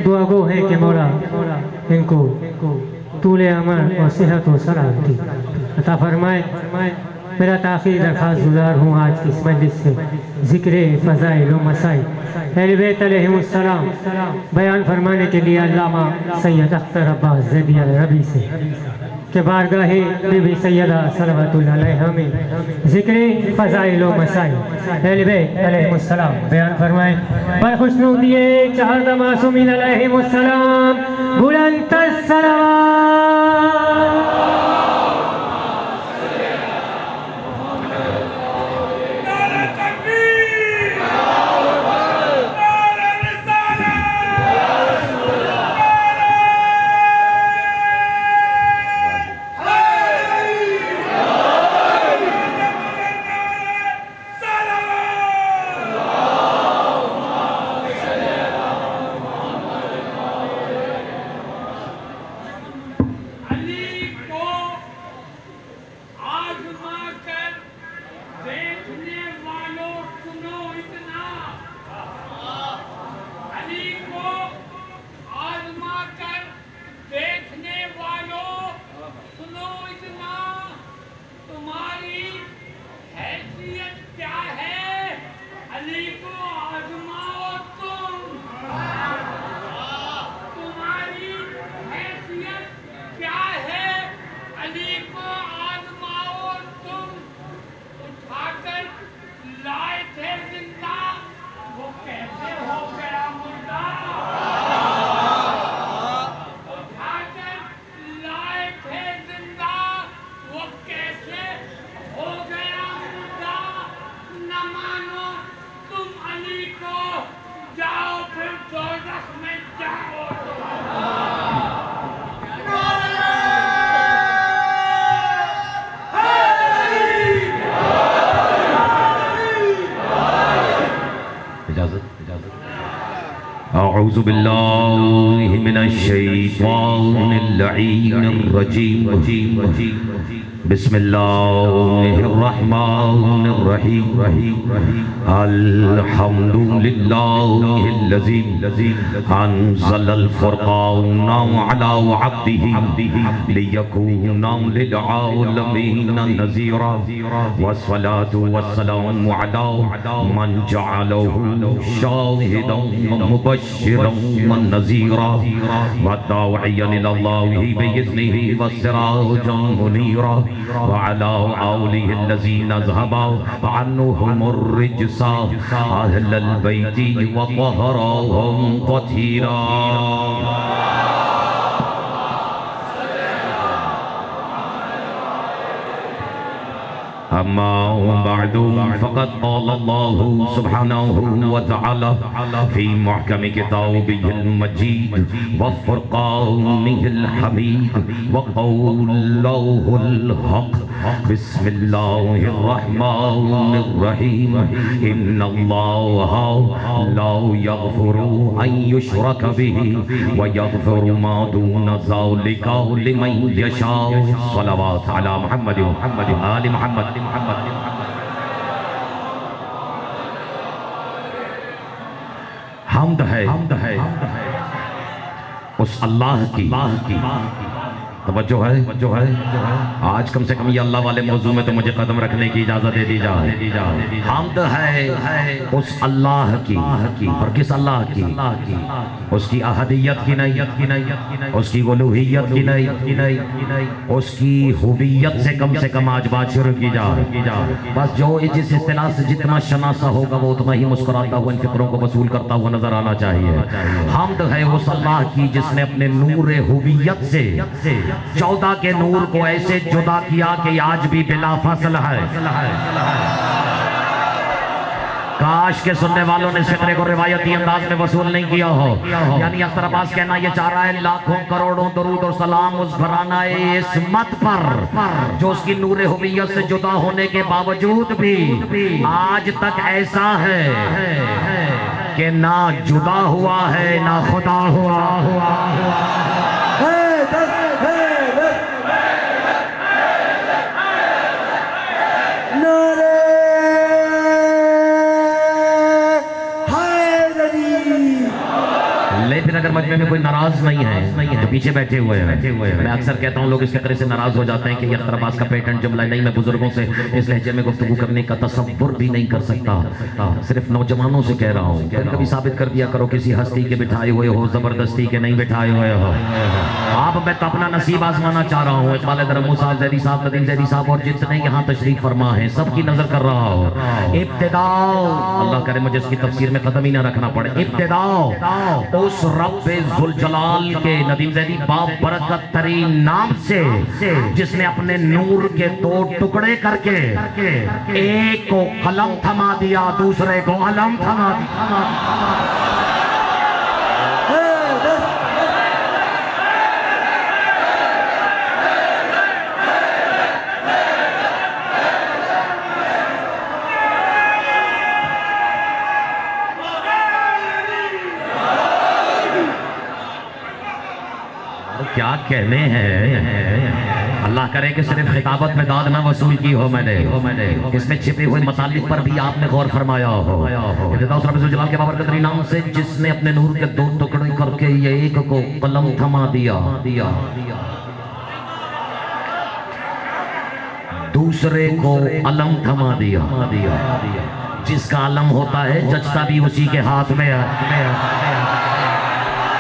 दुआ गो है कि मौला इनको तूले अमर और सेहत और सलामती अता फरमाए। मेरा ताख़ीर दरख्वास्त गुजार हूँ आज की इस मजलिस से ज़िक्र फ़ज़ाइल व मसाइल अहले बैत अलैहिमुस्सलाम बयान फरमाने के लिए अल्लामा सैयद अख्तर अब्बास ज़ैदी अल-अरबी से के बारगाहे बीबी सैयदा सलवातुल्लाह अलैहा में ज़िक्र फ़ज़ाइल व मसाइल अहले बैत अलैहिमुस्सलाम बयान फरमाए। बख़ुशनुदिए चहादा मासूमीन अलैहिमुस्सलाम बुलंद सलावत। अऊज़ु बिल्लाहि मिनश शैतानिर रजीम बिस्मिल्लाहिर्रहमानिर रहीम अल्हम्दुलिल्लाहिल्लज़ी अंज़लल फ़ुरक़ाना अला अब्दिही लियकूना लिलआलमीना नज़ीरा वस्सलातु वस्सलामु अला मन जअलहु शाहिदन व मुबश्शिरन व नज़ीरा व दाइयन इलल्लाहि बिइज़्निही व सिराजन मुनीरा वअला आलिहिल्लज़ीना ज़हबा अन्हुमुर रिज्सा अहलल बैति व तहरहुम तत्हीरा। अम्मा बअदु फ़क़द क़ालल्लाहु सुब्हानहु व तआला फ़ी मुहकम किताबिहिल मजीद व फ़ुरक़ानिहिल हमीद व क़ौलिहिल हक़ बिस्मिल्लाहिर रहमानिर रहीम इन्नल्लाहा ला यग़फ़िरु अन युश्रक बिही व यग़फ़िरु मा दूना ज़ालिका लिमन यशा। सल्लल्लाहु अला मुहम्मद व आलि मुहम्मद। हम्द है उस अल्लाह की तवज्जो है। आज कम से कम ये अल्लाह वाले मौजू में तो मुझे कदम रखने की इजाजत दे दी जाए। हम्द है उस अल्लाह की। और किस अल्लाह की? उसकी अहदियत की नहीं, उसकी उलूहियत की नहीं, उसकी हुवियत से कम आज बात शुरू की जाए। बस जो जिस इस्तिलाह से जितना शनासा होगा वो उतना ही मुस्कुराता हुआ इन फिक्रों को वसूल करता हुआ नजर आना चाहिए। हम्द है उस अल्लाह की जिसने अपने नूर हुवियत से 14 के नूर को ऐसे जुदा किया कि आज भी बिला फसल है। काश के सुनने वालों ने फिक्रे को रिवायती अंदाज में वसूल नहीं किया हो। यानी अख्तर अब्बास कहना ये चाह रहा है लाखों करोड़ों दरूद और सलाम उस घराना इस्मत पर जो उसकी नूर हुवियत से जुदा होने के बावजूद भी आज तक ऐसा है कि ना जुदा हुआ है ना खुदा हुआ। अगर मजमे में कोई नाराज नहीं है तो पीछे बैठे हुए हैं। मैं अक्सर कहता हूँ लोग इस फिक्रे से नाराज हो जाते हैं कि ये अख्तर अब्बास का पेटेंट जुमला नहीं, मैं बुजुर्गों से इस लहजे में गुफ्तगू करने का तसव्वुर भी नहीं कर सकता, सिर्फ नौजवानों से कह रहा हूँ। कभी साबित कर दिया करो किसी हस्ती के बिठाए हुए हो, जबरदस्ती के नहीं बिठाए हुए हो आप। मैं तो अपना नसीब आजमाना चाह रहा हूँ। इकबाल दरमू साहब, जैदी साहब, नदीम जैदी साहब और जितने यहाँ तशरीफ फरमा है सबकी नजर कर रहा हो। इब्तिदा, अल्लाह करे मुझे इसकी तफसीर में कदम ही ना रखना पड़े। इब्तिदा उस रब्बे जुल जलाल के नदीम जैदी बाबरकत तरीन नाम से जिसने अपने नूर के दो टुकड़े करके एक को कलम थमा दिया, दूसरे को अलम थमा दिया। क्या कहने हैं, अल्लाह करे कि सिर्फ खिताबत में दाद ना वसूल की हो मैंने, इसमें छिपे हुए मतालिब पर भी आपने गौर फरमाया हो। जलाल के बाबरकत नाम से जिसने अपने नूर के दो टुकड़े करके ये एक को कलम थमा दिया, दूसरे को अलम थमा दिया। जिसका अलम होता है जचता भी उसी के हाथ में है।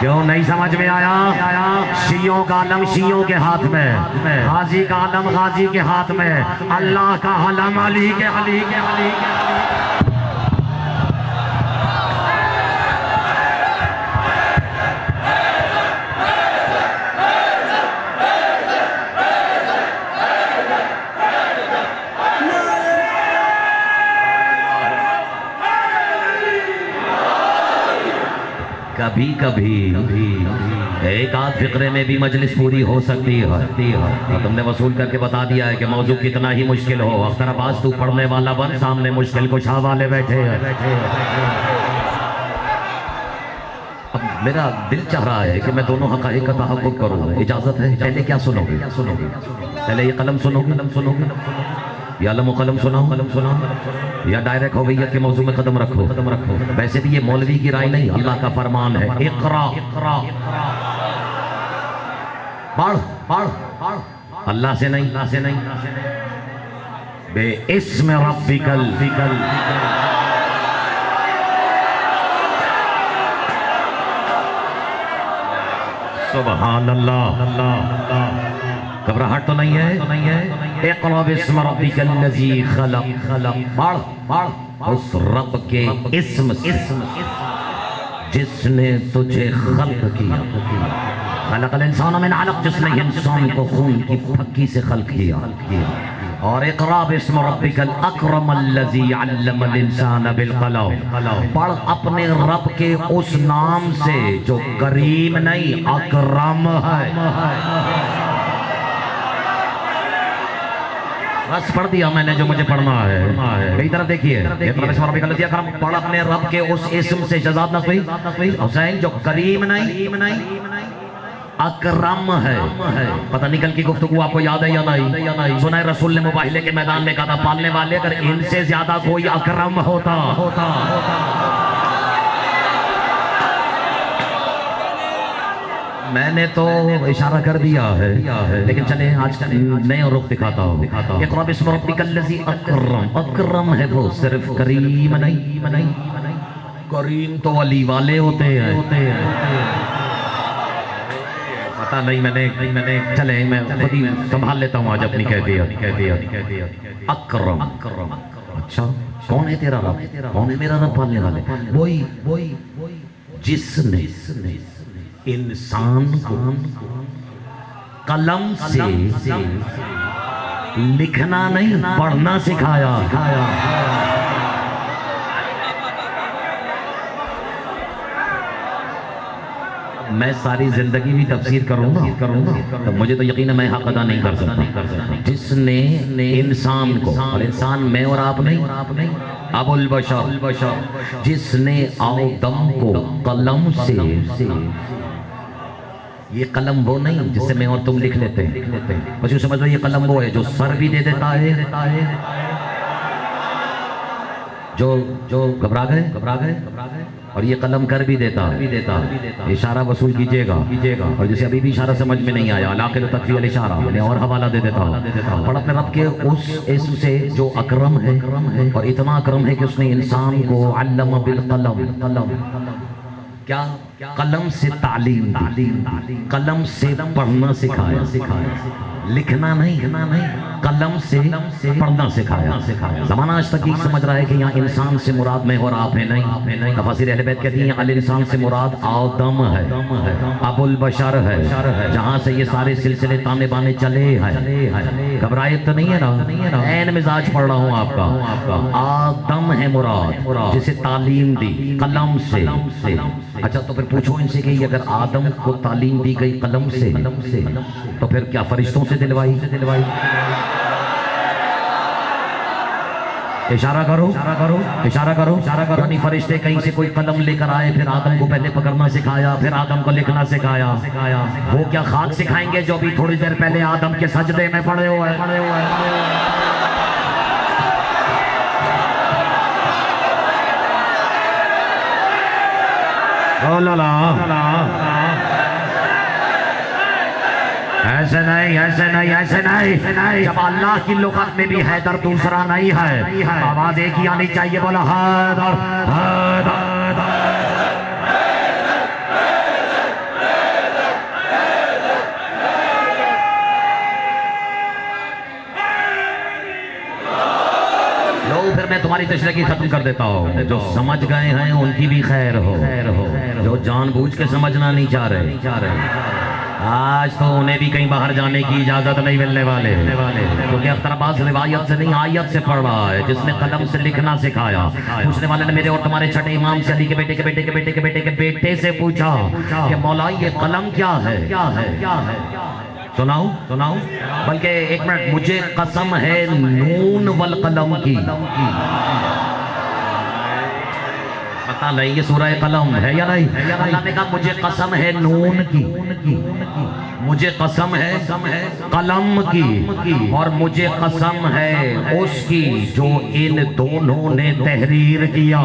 क्यों नहीं समझ में आया? शियों का अलम शियों के हाथ में, गाजी का अलम गाजी के हाथ में, अल्लाह का अलम अली के अली के अली के। कभी कभी एक आध फिक्रे में भी मजलिस पूरी हो सकती है। तो तुमने वसूल करके बता दिया है कि मौजू कितना ही मुश्किल हो, अख्तर अब्बास तू पढ़ने वाला बन, सामने मुश्किल कुशा वाले बैठे हैं। अब मेरा दिल चाह रहा है कि मैं दोनों हक़ाइक़ का तहक़्क़ुक़ करूँ, इजाजत है? पहले क्या सुनोगे? पहले ये कलम सुनोगे या अलम कलम सुनाओ या डायरेक्ट हो भैया के मौजू में कदम रखो। वैसे भी ये मौलवी की राय नहीं, अल्लाह का फरमान है। इक़रा पढ़, अल्लाह से नहीं बे इस्म रब्बिकल सुभान अल्लाह। घबराहट तो नहीं है? इक़रा बिस्म रब्बिकल लज़ी खलक़। पढ़ उस रब के इस्म जिसने तुझे खल्क़ किया। खलक़ल इंसान मिन अलक़, जिसने इंसान को खून की फक्की से खल्क़ किया। और इक़रा बिस्म रब्बिकल अकरमल लज़ी अल्लमल इंसान बिल क़लम। पढ़ अपने रब के उस नाम से जो करीम नहीं अकरम है। बस पढ़ दिया मैंने जो मुझे पढ़ना है। मेरी तरफ देखिए, पढ़ अपने रब के उस इस्म से शहजाद नक़वी हुसैन जो करीम नहीं अकरम है। पता नहीं कल की गुफ्तगू आपको याद है या नहीं? सुना है रसूल ने मुबाहिले के मैदान में कहा था, पालने वाले अगर इनसे ज्यादा कोई अकरम होता। मैंने तो इशारा कर दिया है, लेकिन चले आज का नया रुख दिखाता हूँ। इक़रा बिस्म रब्बिकल लज़ी अकरम है वो, सिर्फ करीम नहीं। करीम तो अली वाले होते हैं। पता नहीं मैंने चले मैं खुद ही संभाल लेता हूँ आज अपनी कैफियत। अकरम। अच्छा कौन है तेरा रब? कौन है मेरा रब पालने वाले? वही जिसने इंसान को कलम से लिखना नहीं पढ़ना सिखाया। मैं सारी जिंदगी भी तफसीर करूंगा तो मुझे तो यकीन है मैं हक अदा नहीं कर सकता। जिसने इंसान को, और इंसान मैं और आप नहीं, अबुल बशर, जिसने आदम को कलम से, ये कलम वो नहीं जिससे मैं और तुम लिख लेते हैं, बस यूँ समझ लो ये कलम वो है जो सर भी दे देता है जो जो घबरा गए और ये कलम कर भी देता इशारा वसूल कीजिएगा और जैसे अभी भी इशारा समझ में नहीं आया लाकिन तकफी अल इशारा मैं और हवाला दे देता हूँ और अपने रब के उस इस्म से जो अकरम है और इतना अकरम है कि उसने इंसान को अल्लम बिल कलम क्या कलम से तालीम कलम से पढ़ना सिखाया लिखना नहीं कलम से पढ़ना सिखाया ज़माना आज तक ये समझ रहा है कि यहाँ इंसान से मुराद मैं और आप है नहीं तफसीर अहले बैत कहती हैं अल इंसान से मुराद आदम है अबुल बशर है जहाँ से ये सारे सिलसिले ताने बाने चले हैं घबराए तो नहीं है ना ऐन मिजाज पढ़ रहा हूँ आपका आदम है मुराद जिसे तालीम दी कलम से अच्छा तो फिर पूछो इनसे कि अगर आदम को तालीम दी गई कलम से तो फिर क्या फरिश्तों से दिलवाई इशारा करो यानी फरिश्ते कहीं से कोई कलम लेकर आए फिर आदम को पहले पकड़ना सिखाया फिर आदम को लिखना सिखाया वो क्या खाक सिखाएंगे जो भी थोड़ी देर पहले आदम के सजदे में पड़े हुए ऐसे नहीं जब अल्लाह की लुगत में भी हैदर दूसरा नहीं है आवाज एक ही आनी चाहिए बोला हैदर लो फिर मैं तुम्हारी तशरीह खत्म कर देता हूँ जो समझ गए हैं उनकी भी खैर हो जो जानबूझ के समझना नहीं चाह रहे आज तो उन्हें भी कहीं बाहर जाने की इजाजत नहीं मिलने वाले क्योंकि अख्तराबाद रिवायत से नहीं आयत से पढ़ रहा है जिसने कलम से लिखना सिखाया पूछने वाले ने मेरे और तुम्हारे छठे इमाम से अली के बेटे के बेटे के बेटे के बेटे के बेटे से पूछा कि मौला ये कलम क्या है सुनाऊं बल्कि एक मिनट मुझे कसम है नून वल कलम की पता नहीं ये सूरह कलम है या नहीं अल्लाह ने कहा मुझे कसम है नून की मुझे कसम है कलम की और मुझे कसम है उसकी जो इन दोनों ने तहरीर किया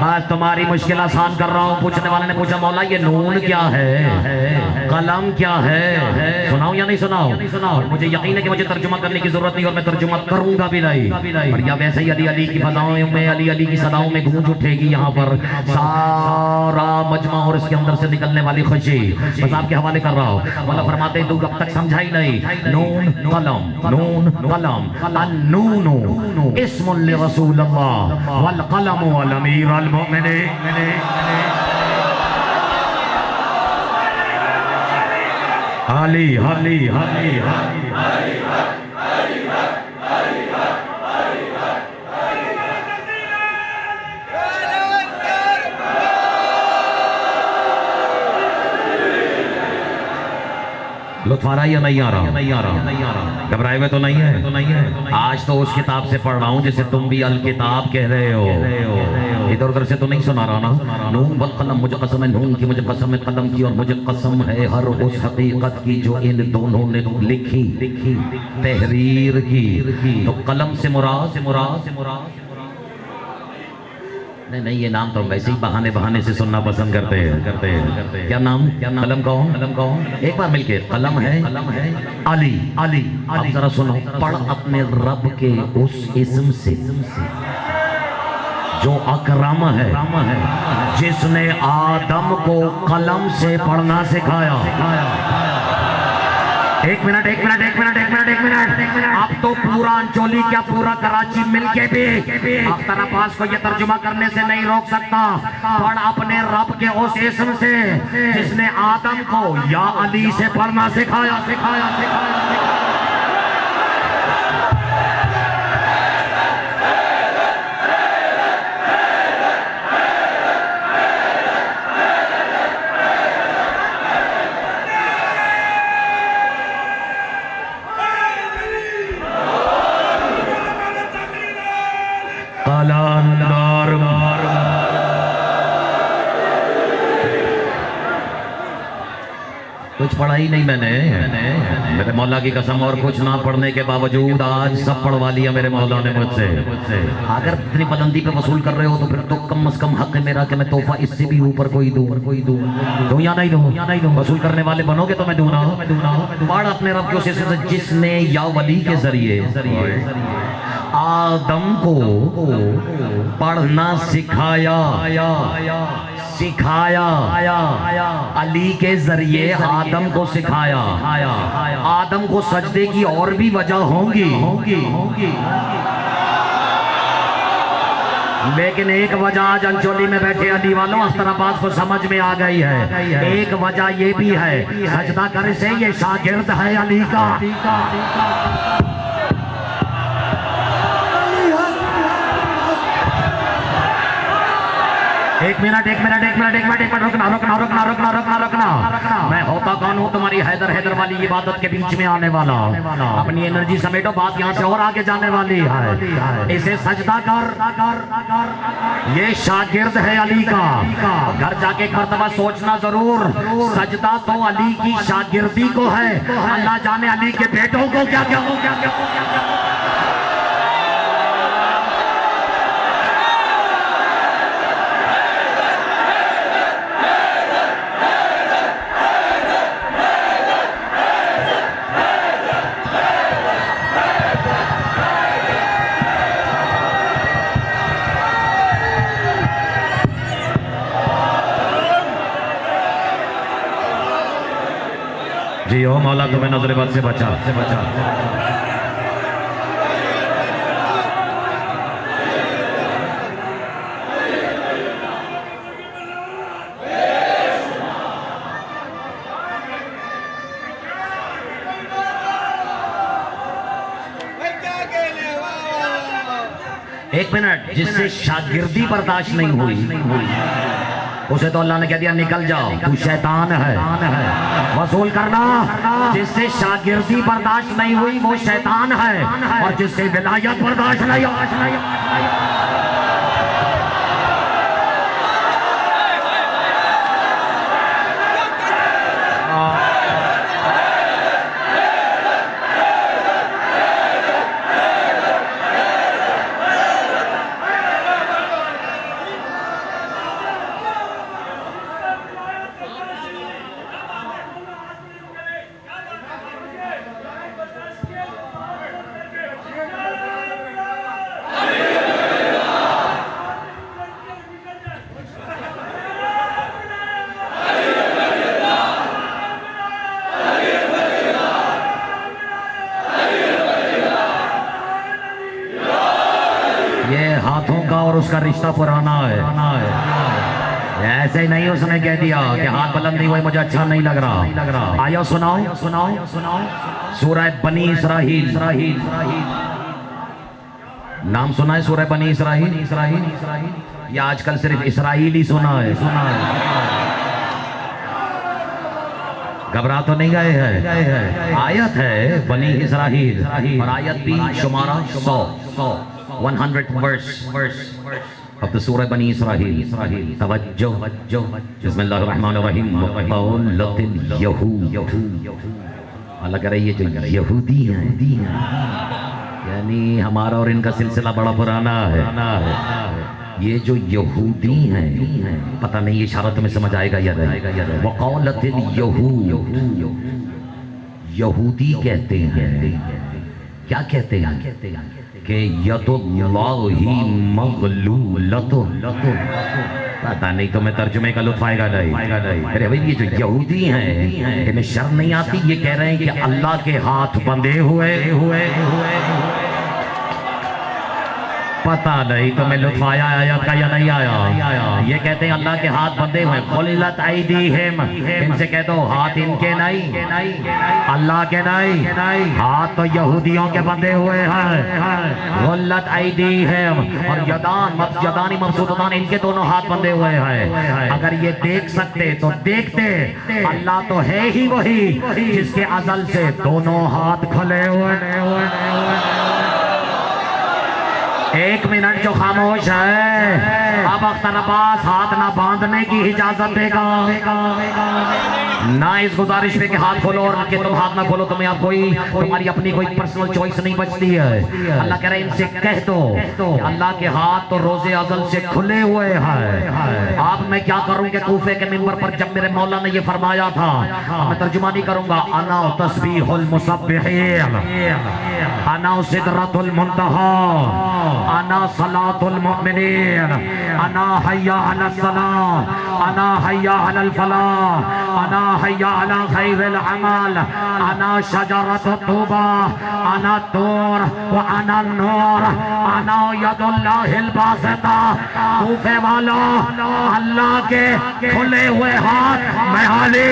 आज तुम्हारी मुश्किल आसान कर रहा हूँ पूछने वाले ने पूछा मौला ये नून क्या है कलम क्या है सुनाऊं या नहीं सुनाऊं और मुझे यकीन है कि मुझे तर्जुमा करने की जरूरत नहीं और मैं तर्जुमा करूंगा भी नहीं और या वैसे ही अली अली की फजाओं में अली की सदाओं में गूंज उठेगी यहाँ पर सारा मजमा और इसके अंदर से निकलने वाली खुशी बस आपके हवाले कर रहा हूँ वाला फरमाते तू अब तक समझा ही नहीं नून कलम अन्नूनु इस्मुल लिरसूलिल्लाह वल कलमु वल अमीरुल मुमिनीन अली लुत्फ आ रहा या नहीं आ रहा घबराए हुए तो नहीं है आज तो उस किताब से पढ़ रहा हूँ जिसे तुम भी अल किताब कह रहे हो इधर उधर से तो नहीं सुना रहा ना नून वल कलम मुझे कसम है नून की मुझे कसम है कलम की और मुझे कसम है हर उस हकीकत की जो इन दोनों ने लिखी तहरीर की तो कलम से मुराद नहीं ये नाम तो वैसे ही बहाने से सुनना पसंद करते हैं क्या नाम कलम कौन एक बार मिलके कलम है अली अब जरा सुनो पढ़ अपने रब के उस इस्म से जो अकरम है जिसने आदम को कलम से पढ़ना सिखाया एक मिनट अब तो पूरा अंचोली क्या पूरा कराची मिलके भी अख्तर अब्बास को ये तर्जुमा करने से नहीं रोक सकता पढ़ अपने रब के उस इस्म से जिसने आदम को या अली से पढ़ना सिखाया कुछ पढ़ा ही नहीं मैंने मेरे मौला की कसम, और कुछ ना पढ़ने के बावजूद आज सब पढ़वा लिया मेरे मौला ने मुझसे। अगर इतनी बुलंदी पे वसूल कर रहे हो तो फिर तो कम से कम हक है मेरा कि मैं तोहफा इससे भी ऊपर कोई दूं या नहीं दूं? वसूल करने वाले बनोगे तो मैं दूं ना। पढ़ अपने रब के उस जिसने या वली के जरिए आदम को पढ़ना सिखाया अली के जरिए आदम को सिखाया। आदम को सजदे की और भी वजह होंगी, लेकिन एक वजह आज अंचोली में बैठे अली वालों अख्तराबाद को समझ में आ गई है। एक वजह ये भी है, सजदा करे से ये शागिर्द है अली का। एक मिनट रुकना। मैं होता कौन हूँ? तुम्हारी हैदर वाली इबादत के बीच में आने वाला। अपनी एनर्जी समेटो, बात यहाँ से और आगे जाने वाली है। इसे सजदा कर, ये शागिर्द है अली का। घर जाके मर्तबा सोचना जरूर, सजदा तो अली की शागिर्दी को है, अल्लाह जाने अली के बेटों को क्या क्या हो, क्या। जी ओ मौला तुम्हें नजर बद से बचा। एक मिनट, जिससे शागिर्दी बर्दाश्त नहीं हुई उसे तो अल्लाह ने कह दिया निकल जाओ, तू शैतान है। वसूल करना, जिससे शागिर्दी बर्दाश्त नहीं हुई वो शैतान है, और जिससे विलायत बर्दाश्त नहीं। हाथों का और उसका रिश्ता पुराना है। ऐसे ही नहीं उसने कह दिया कि हाथ बुलंद नहीं हुए मुझे अच्छा नहीं लग रहा। आयो सुनाओ सूरह बनी इसराइल। नाम सुना है सूरह बनी इसराइल? या आजकल सिर्फ इसराइल ही सुना है? घबरा तो नहीं गए हैं? आयत है बनी इसराइल, और आयत भी शुमारा 100 verse of the surah Bani Israel. तवज्जो, बिस्मिल्लाहिर्रहमानिर्रहीम। वक़ौलतिल यहूद, अल्लाह कह रही है जो यहूदी हैं, यानी हमारा और इनका सिलसिला बड़ा पुराना है। ये जो यहूदी हैं, पता नहीं ये इशारा तुम्हें समझ आएगा या नहीं। वक़ौलतिल यहूद, यहूदी कहते हैं, क्या कहते हैं कि यदुल्लाहि मग़लूलतुन। पता नहीं तुम्हें तर्जुमे का लुत्फ आएगा नहीं। अरे भाई ये जो यहूदी हैं इन्हें शर्म नहीं आती? ये कह रहे हैं कि अल्लाह के हाथ बंधे हुए। पता नहीं तुम्हें लुत्फ आया आयत का या नहीं आया? ये कहते हैं अल्लाह के हाथ बंधे हुए। क़ुल्लत ऐदीहिम, इनसे कह दो हाथ इनके नहीं, अल्लाह के नहीं, हाथ तो यहूदियों के बंधे हुए हैं। क़ुल्लत ऐदीहिम, और यदानी मबसूततान, इनके दोनों हाथ बंधे हुए हैं। अगर ये देख सकते तो देखते, अल्लाह तो है ही वही जिसके अज़ल से दोनों हाथ खुले हुए। एक मिनट जो खामोश है, अब अख्तर अब्बास हाथ ना बांधने की इजाजत देगा। ना इस गुजारिश पे कि हाथ खोलो और कि तुम हाथ ना खोलो, तुम्हें आप कोई तुम्हारी अपनी कोई पर्सनल चॉइस नहीं बचती है। अल्लाह कह रहे हैं इनसे कह दो कि अल्लाह के हाथ तो रोजे अज़ल से खुले हुए हैं। आप मैं क्या करूं कि कूफे के मिंबर पर जब मेरे मौला ने ये फरमाया था, मैं तर्जुमा नहीं करूंगा, अना तस्बीहुल मुसब्बिहीन, अना सिदरतुल मुंतहा, अना सलातुल मुमिनीन, अना हय्या अलस सलाह, अना हय्या अलल फलाह, अना हय्या अला खैरिल अमल, अना शजरतुत तौबा, अना तूर व अना नूर, अना यदुल्लाहिल बासिता। कूफे वालों, अल्लाह के खुले हुए हाथ मैं हाली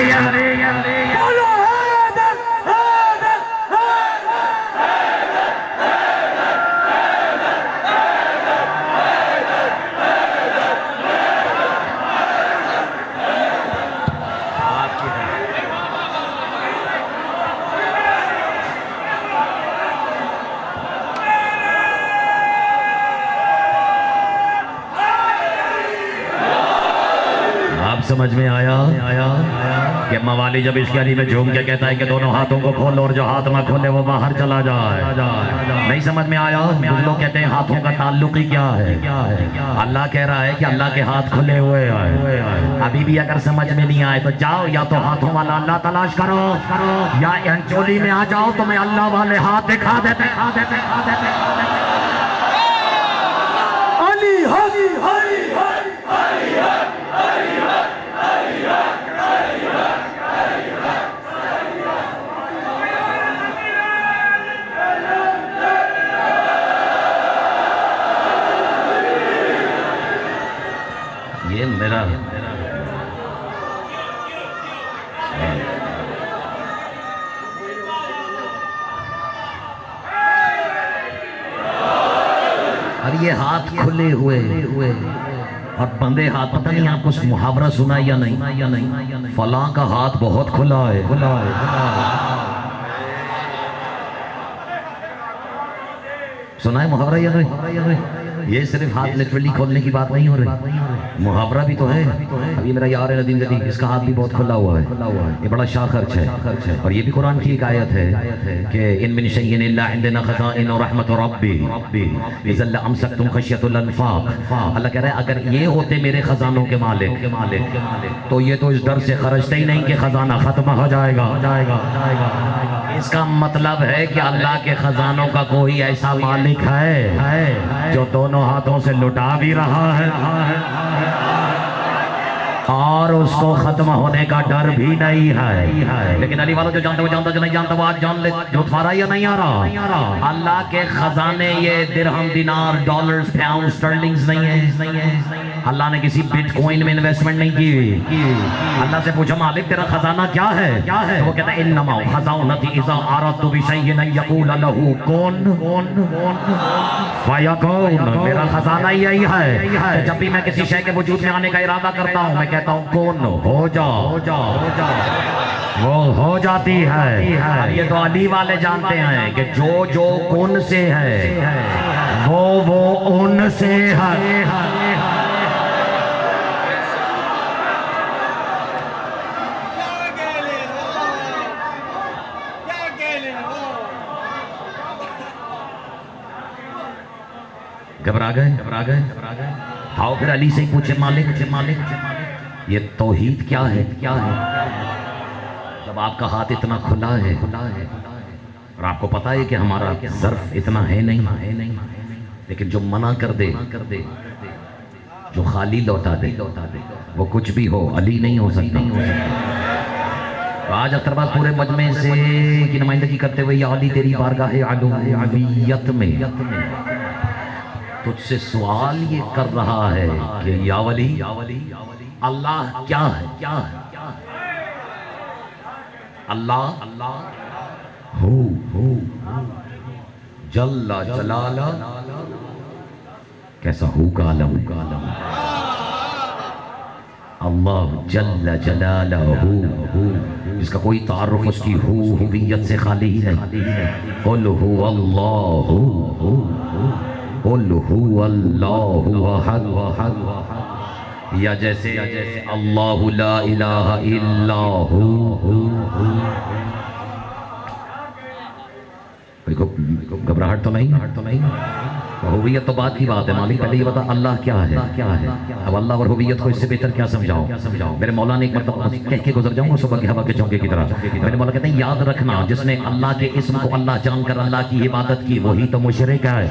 समझ में आया कि मवाली जब इसके अली में झूम के कहता है कि दोनों हाथों को खोलो और जो हाथ में खोले वो बाहर चला जाए। नहीं समझ में आया? कुछ लोग कहते हैं हाथों का ताल्लुक ही क्या है। अल्लाह कह रहा है कि अल्लाह के हाथ खुले हुए हैं। अभी भी अगर समझ में नहीं आए तो जाओ, या तो हाथों वाला अल्लाह तलाश करो या अंचोली में आ जाओ, तुम्हें अल्लाह वाले हाथ दिखा देते। अली हरी हरी ये मेरा और ये हाथ खुले हुए और बंदे हाथ, पता नहीं आपको मुहावरा सुना या नहीं, फलां का हाथ बहुत खुला है। सुना है मुहावरा या नहीं? ये सिर्फ हाथ लिटरली खोलने की बात नहीं हो रही, मुहावरा भी तो है। अभी मेरा यार है नदीम जदी, इसका हाथ भी बहुत खुला हुआ है, ये बड़ा शाह खर्च है। और ये भी कुरान की एक आयत है कि इन मिन शैइन इल्ला इंदना खज़ाइन रहमत रब्बी इज़ा अमसकतुम खशियतुल अनफाक। अल्लाह कह रहा है अगर ये होते मेरे खजानों के मालिक तो ये तो इस डर से खर्चते ही नहीं कि खजाना खत्म हो जाएगा। इसका मतलब है कि अल्लाह के खजानों का कोई ऐसा मालिक है जो दोनों हाथों से लुटा भी रहा है और उसको खत्म होने का डर भी नहीं है। लेकिन अली वालों जो जानते वो जानता, जो नहीं जानता वो आज जान ले। जो आ रहा या नहीं आ रहा? अल्लाह के खजाने ये दिरहम, दिनार, डॉलर्स, पाउंड, स्टर्लिंग्स नहीं है। अल्लाह ने किसी बिटकॉइन में इन्वेस्टमेंट नहीं की। अल्लाह से पूछा मालिक तेरा खजाना क्या है? तो वो कहता है इन्नमा खज़ानती इज़ा अरदतु बिशैइन यक़ूल लहू कुन फयकून। मेरा खजाना यही है, जब भी मैं किसी शय के वजूद में आने का इरादा करता हूँ मैं कहता हूँ कौन हो जा, वो हो जाती है। ये तो अली वाले जानते हैं कि जो कौन से है वो उन से है। घबरा गए। आओ फिर अली से ही पूछे मालिक ये तौहीद क्या है? जब आपका हाथ इतना खुला है और आपको पता है कि हमारा ज़र्फ इतना है नहीं, लेकिन जो मना कर दे, जो खाली लौटा दे, वो कुछ भी हो अली नहीं हो सकता। तो आज अख्तरबाज पूरे मजमे से की नुमाइंदगी करते हुए या अली तेरी बारगाह आलूमियत में तुझसे सवाल ये कर रहा है कि या वली अल्लाह क्या है? अल्लाह हो जल्ला जलाला, कैसा हु का आलम, अल्लाह जल्ला जलालहू, जिसका कोई तारुफ उसकी हुवियत से खाली ही नहीं। कुल हुवल्लाहु, कुल हुवल्लाहु अहद, या जैसे अल्लाहु ला इलाहा इल्ला हु। घबराहट तो नहीं। हुवियत तो बात की बात है मालिक, पहले ये बता अल्लाह क्या है। अब अल्लाह और हुवियत को इससे बेहतर क्या समझाओ। मेरे मौला ने एक मतलब कह के गुजर जाऊंगा सुबह के हवा के झोंके की तरह। मेरे मौला कहते हैं याद रखना, जिसने अल्लाह के इस्म को अल्लाह जानकर अल्लाह की इबादत की वही तो मुशरिक है।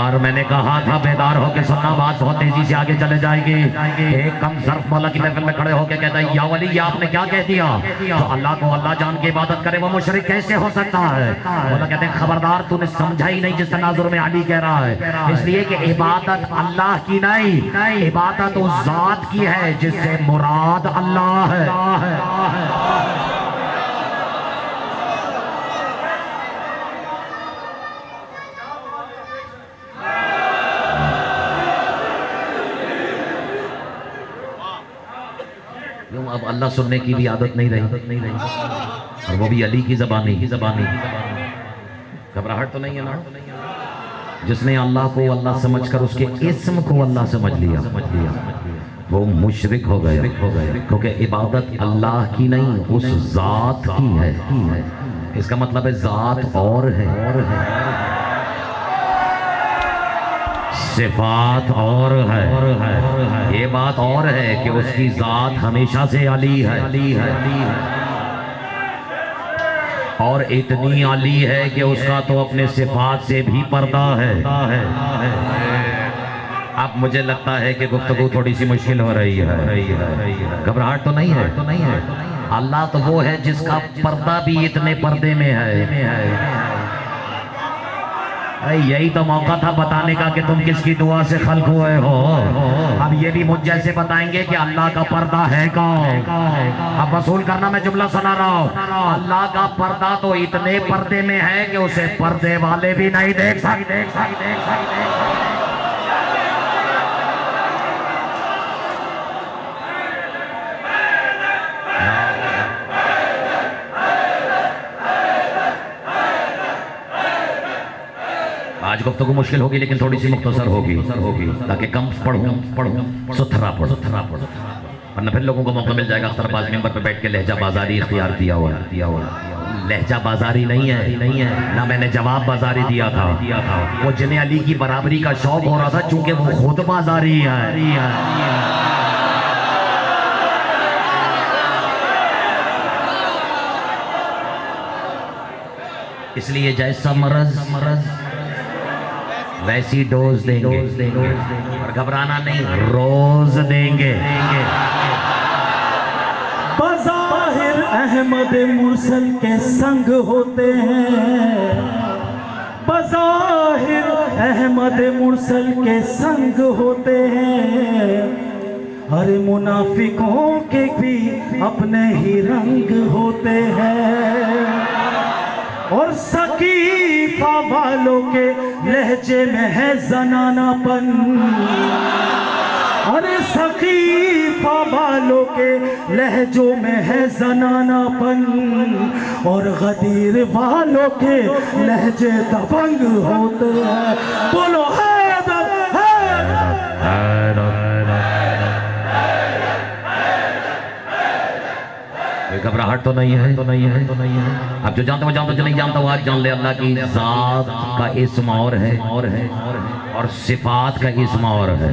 और मैंने कहा था बेदार होकर सुनना, बात बहुत तेजी से आगे चले जाएगी। एक कम सर्फ मौला की महफिल में खड़े होकर कहता है या वली, या आपने क्या कह दिया, तो अल्लाह को अल्लाह जान के इबादत करे वो मुशरिक कैसे हो सकता है। मौला कहते हैं खबरदार, तूने समझा ही नहीं जिस तनाजुर में अली कह रहा है। इसलिए कि इबादत अल्लाह की नहीं, इबादत उस जात की है जिससे मुराद अल्लाह है। अब अल्लाह सुनने की भी आदत नहीं रही, और वो भी अली की ज़बानी। घबराहट तो नहीं है ना। जिसने अल्लाह को अल्लाह समझकर उसके इस्म को अल्लाह समझ लिया वो मुशरिक हो गया, क्योंकि इबादत अल्लाह की नहीं उस जात की है। इसका मतलब है जात और है, सिफात और है, ये बात और है कि उसकी जात हमेशा से अली है। और इतनी अली है कि उसका तो अपने सिफात से भी पर्दा है। अब मुझे लगता है कि गुफ्तगू थोड़ी सी मुश्किल हो रही है। घबराहट तो नहीं है। अल्लाह तो वो है जिसका पर्दा भी इतने पर्दे में है। यही तो मौका था बताने का कि तुम किसकी दुआ से खल्क हुए हो। अब ये भी मुझ जैसे बताएंगे कि अल्लाह का पर्दा है कौन। अब वसूल करना, मैं जुमला सुना रहा हूँ। अल्लाह का पर्दा तो इतने पर्दे में है कि उसे पर्दे वाले भी नहीं देख सकते। आज गुफ्तगू मुश्किल होगी लेकिन थोड़ी सी मुख्तसर होगी ताकि कम पढ़ूं सुथरा पढ़ूं, वरना फिर लोगों को मौका मिल जाएगा अख्तरबाज मिंबर पे बैठ के लहजा बाजारी इख्तियार किया हुआ। लहजा बाजारी नहीं है ना, मैंने जवाब बाजारी दिया था। वो जिन्हें अली की बराबरी का शौक हो रहा था चूंकि वो खुद बाजारी है। इसलिए जैसा मरज वैसी डोज देंगे, और घबराना नहीं, रोज देंगे। बज़ाहिर अहमद मुरसल के संग होते हैं, बज़ाहिर अहमद मुरसल के संग होते हैं। अरे मुनाफिकों के भी अपने ही रंग होते हैं, और सकीफा वालों के लहजे में है जनानापन। अरे सकीफा वालों के लहजों में है जनानापन, और गदीर वालों के लहजे दबंग होते हैं। बोलो हैदर हैदर। घबराहट तो नहीं है। अब जो जानते हो जानते, जो नहीं जानता वो आज जान ले। अल्लाह की जात का इस्म और है और सिफात का इस्म और है।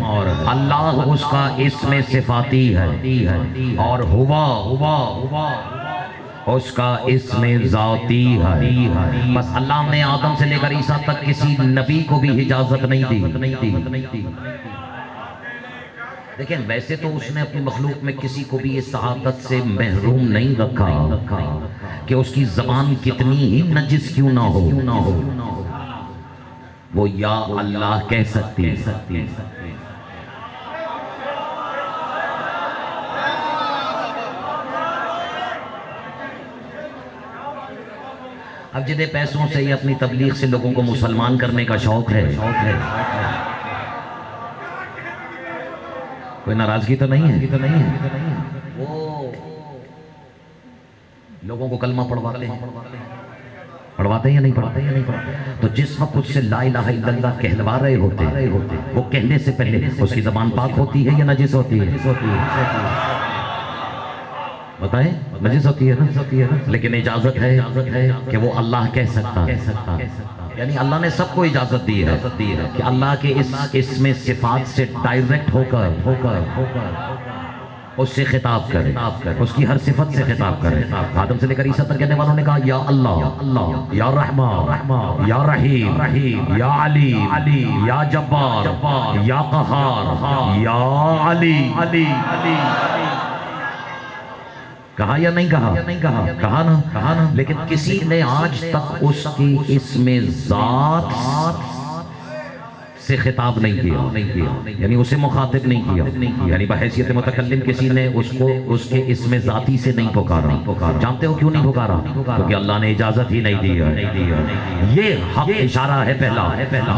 अल्लाह उसका इस्म सिफाती है, और हुवा उसका इस्म जाती है। बस अल्लाह ने आदम से लेकर ईसा तक किसी नबी को भी इजाजत नहीं दी। देखिए वैसे तो उसने अपनी मखलूक में किसी को भी इस सआदत से महरूम नहीं रखा कि उसकी जबान कितनी ही नजिस क्यों ना हो वो या अल्लाह कह सकती है। अब जिन्हें पैसों से या अपनी तबलीग से लोगों को मुसलमान करने का शौक है, कोई नाराजगी तो नहीं है। वो लोगों को कलमा पढ़वाते हैं, पढ़वाते हैं या नहीं पढ़वाते, या नहीं पढ़वाते? तो जिस वक्त उससे ला इलाहा इल्लल्लाह कहलवा रहे होते वो कहने से पहले उसकी ज़बान पाक होती है या नजिस होती है? बताएं, नजिस होती है ना? लेकिन इजाजत है कि वो अल्लाह कह सकता है। यानी अल्लाह ने सबको इजाजत दी है कि अल्लाह के इसमें सिफात से डायरेक्ट होकर उससे खिताब करे, उसकी हर सिफत से खिताब करे। आदम से लेकर ईसा तक कहने वालों ने कहा या अल्लाह, या रहमान, या रहीम, या अली, या जब्बार, या कहार, या अली। कहा या नहीं कहा? कहा ना। लेकिन किसी ने आज तक उसकी इसमें जात से खिताब नहीं किया, यानी उसे मुखातिब नहीं किया, यानी बहैसियत मुतकल्लिम किसी ने उसको उसके इसमें जाती से नहीं पुकारा। जानते हो क्यों नहीं पुकारा? क्योंकि अल्लाह ने इजाजत ही नहीं दी है। ये हक इशारा है पहला,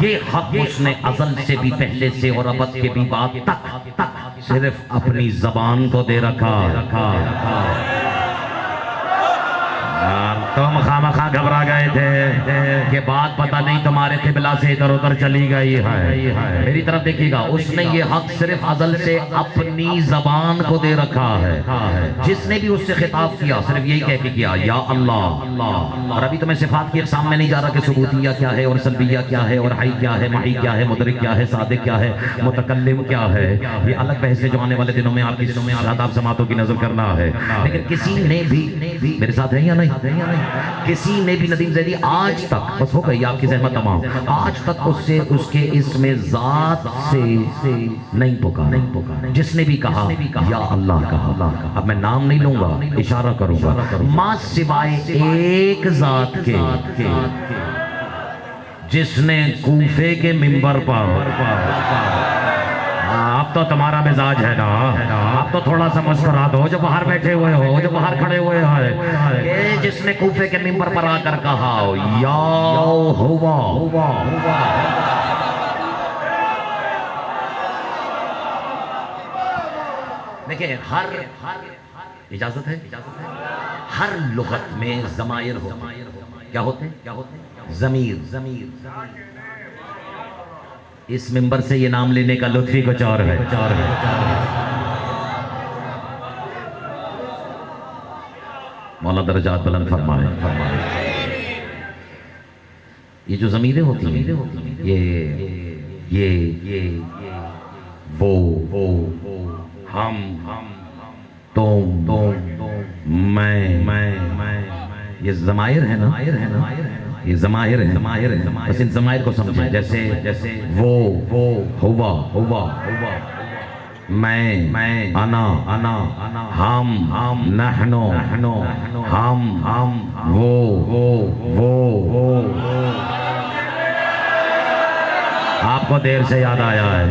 ये हक उसने अज़ल से भी, पहले से और अबद के भी बाद तक सिर्फ अपनी जबान को दे रखा। तुम खामखा घबरा गए थे कि बात पता नहीं तुम्हारे किबला से इधर उधर चली गई है। मेरी तरफ देखिएगा, उसने ये हक सिर्फ अज़ल से अपनी जबान को दे रखा है। जिसने भी उससे खिताब किया सिर्फ यही कह के किया, या अल्लाह। और अभी तो मैं सिफात की इक़साम में नहीं जा रहा कि सुबूतिया क्या है और सल्बिया क्या है और हाई क्या है, मही क्या है, मुदरिक क्या है, सादिक क्या है, मुतकल्लिम क्या है। ये अलग बहस है जो आने वाले दिनों में आपकी दिनों में आदाब समातों की नजर करना है। लेकिन किसी ने भी मेरे साथ है या नहीं, किसी ने भी नदीम ज़ैदी आज तक, बस हो गई आपकी ज़हमत तमाम, आज तक उससे उसके इसमें ज़ात से नहीं पुकारा। जिसने भी कहा या अल्लाह कहा, अब मैं नाम नहीं लूंगा, इशारा करूंगा, मां सिवाय एक ज़ात के जिसने कूफे के मिंबर पर, अब तो तुम्हारा मिजाज है ना, अब तो थोड़ा सा मुस्कुरा दो जो बाहर बैठे हुए हो, जो बाहर खड़े हुए हैं, ये जिसने कूफे के मिंबर पर आकर कहा या हुआ। देखिए हर इजाजत है, हर लुगत में ज़माइर होते, क्या होते? ज़मीर। इस मिंबर से ये नाम लेने का लुत्फ़ ही कुछ और है। मौला दर्जात बुलंद फरमाए। ये जो ज़मीरें होती हैं, ये वो हम, तुम, मैं, ये ज़माइर है ना, ये ज़माहिर है। बस इन ज़माहिर को समझें, जैसे वो हुआ, मैं, अना, हम, नहनो, हम, वो। आपको देर से याद आया है,